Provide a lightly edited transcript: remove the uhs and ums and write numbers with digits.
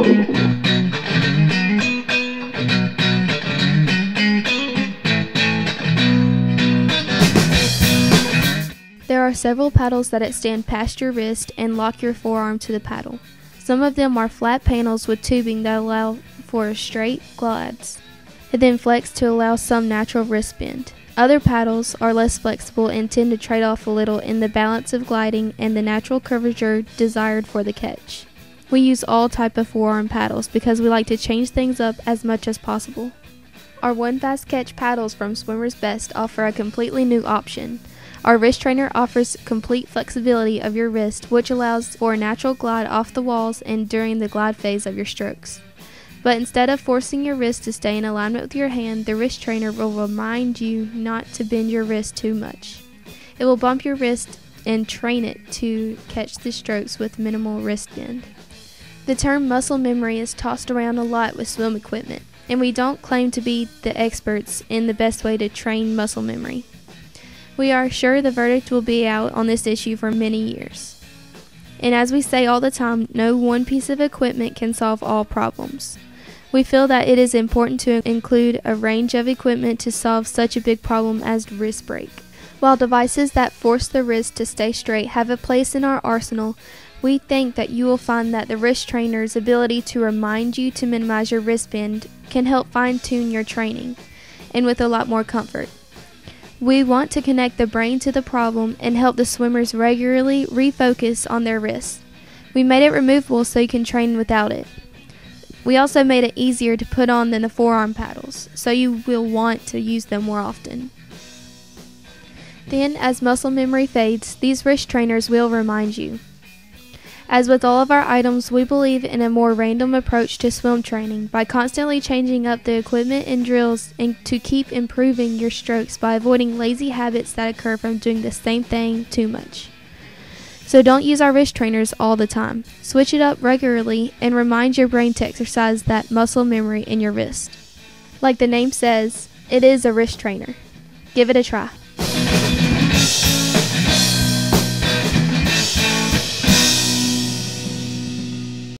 There are several paddles that extend past your wrist and lock your forearm to the paddle. Some of them are flat panels with tubing that allow for straight glides, and then flex to allow some natural wrist bend. Other paddles are less flexible and tend to trade off a little in the balance of gliding and the natural curvature desired for the catch. We use all type of forearm paddles because we like to change things up as much as possible. Our One Fast Catch paddles from Swimmer's Best offer a completely new option. Our wrist trainer offers complete flexibility of your wrist, which allows for a natural glide off the walls and during the glide phase of your strokes. But instead of forcing your wrist to stay in alignment with your hand, the wrist trainer will remind you not to bend your wrist too much. It will bump your wrist and train it to catch the strokes with minimal wrist bend. The term muscle memory is tossed around a lot with swim equipment, and we don't claim to be the experts in the best way to train muscle memory. We are sure the verdict will be out on this issue for many years. And as we say all the time, no one piece of equipment can solve all problems. We feel that it is important to include a range of equipment to solve such a big problem as wrist break. While devices that force the wrist to stay straight have a place in our arsenal, we think that you will find that the wrist trainer's ability to remind you to minimize your wrist bend can help fine-tune your training, and with a lot more comfort. We want to connect the brain to the problem and help the swimmers regularly refocus on their wrists. We made it removable so you can train without it. We also made it easier to put on than the forearm paddles, so you will want to use them more often. Then, as muscle memory fades, these wrist trainers will remind you. As with all of our items, we believe in a more random approach to swim training by constantly changing up the equipment and drills and to keep improving your strokes by avoiding lazy habits that occur from doing the same thing too much. So don't use our wrist trainers all the time. Switch it up regularly and remind your brain to exercise that muscle memory in your wrist. Like the name says, it is a wrist trainer. Give it a try.